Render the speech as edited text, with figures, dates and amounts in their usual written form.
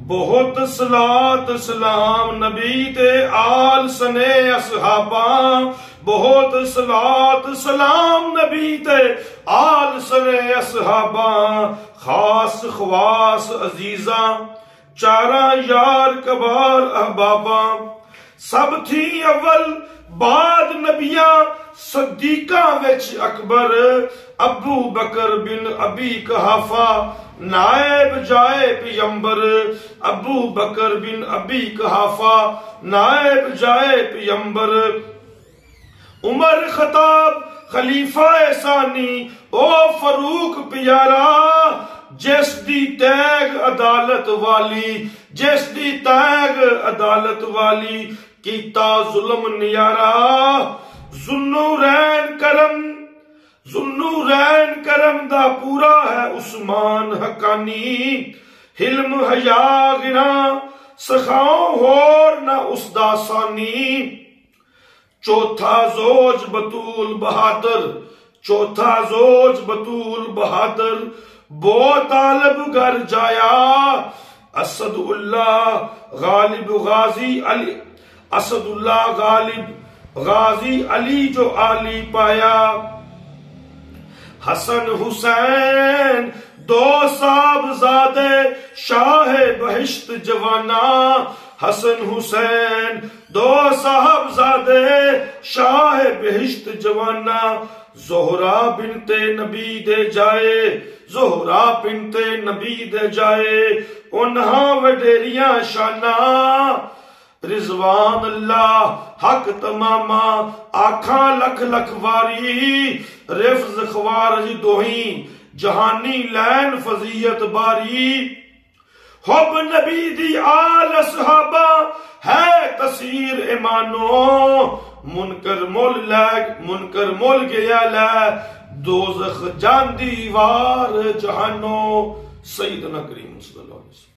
बहुत सलात सलाम नबी ते आल सने असहाबा। बहुत सलात सलाम नबी ते आल सने असहाबा। खास खवास अजीजा चारा यार कबार अहबाबा। सब थी अव्वल बाद नबिया सदीका विच अकबर। अबू बकर बिन अबी कहाफा नायब जाए पियंबर। अबू बकर बिन अबी कहाफा नायब जाए पियंबर। उमर खताब खलीफा एसानी ओ फरूक प्यारा। जिस दी तैग अदालत वाली जिस दी तैग अदालत वाली कीता जुल्म नियारा। जुन्नूरैन करम दा पूरा है उस्मान हकानी। हिल्म हया गिरा सखाओ होर ना उसदा सानी। चौथा जोज बतूल बहादुर चौथा जोज बतूल बहादुर। बो तालब घर जाया असदुल्लाह गालिब गाजी अली। असदुल्लाह गालिब गाजी अली जो आली पाया। हसन हुसैन दो साहबजादे शाह बहिश्त जवाना। हसन हुसैन दो साहबजादे शाह बहिश्त जवाना। जोहरा बिनते नबी दे जाए जोहरा बिनते नबी दे जाए। उन्हा वडेरिया शाना। रिजवान अल्लाह हक तमामा आखा लख लख वारी। रिफ्ज ख्वार दोही जहानी लैन फजीयत बारी। हुब नबी दी आल असहाबा है तसीर ईमानो। मुनकर मोल गया लै दोज़ख जांदी वार जहानो। सैयदना करीम सल्लल्लाहु अलैहि वसल्लम।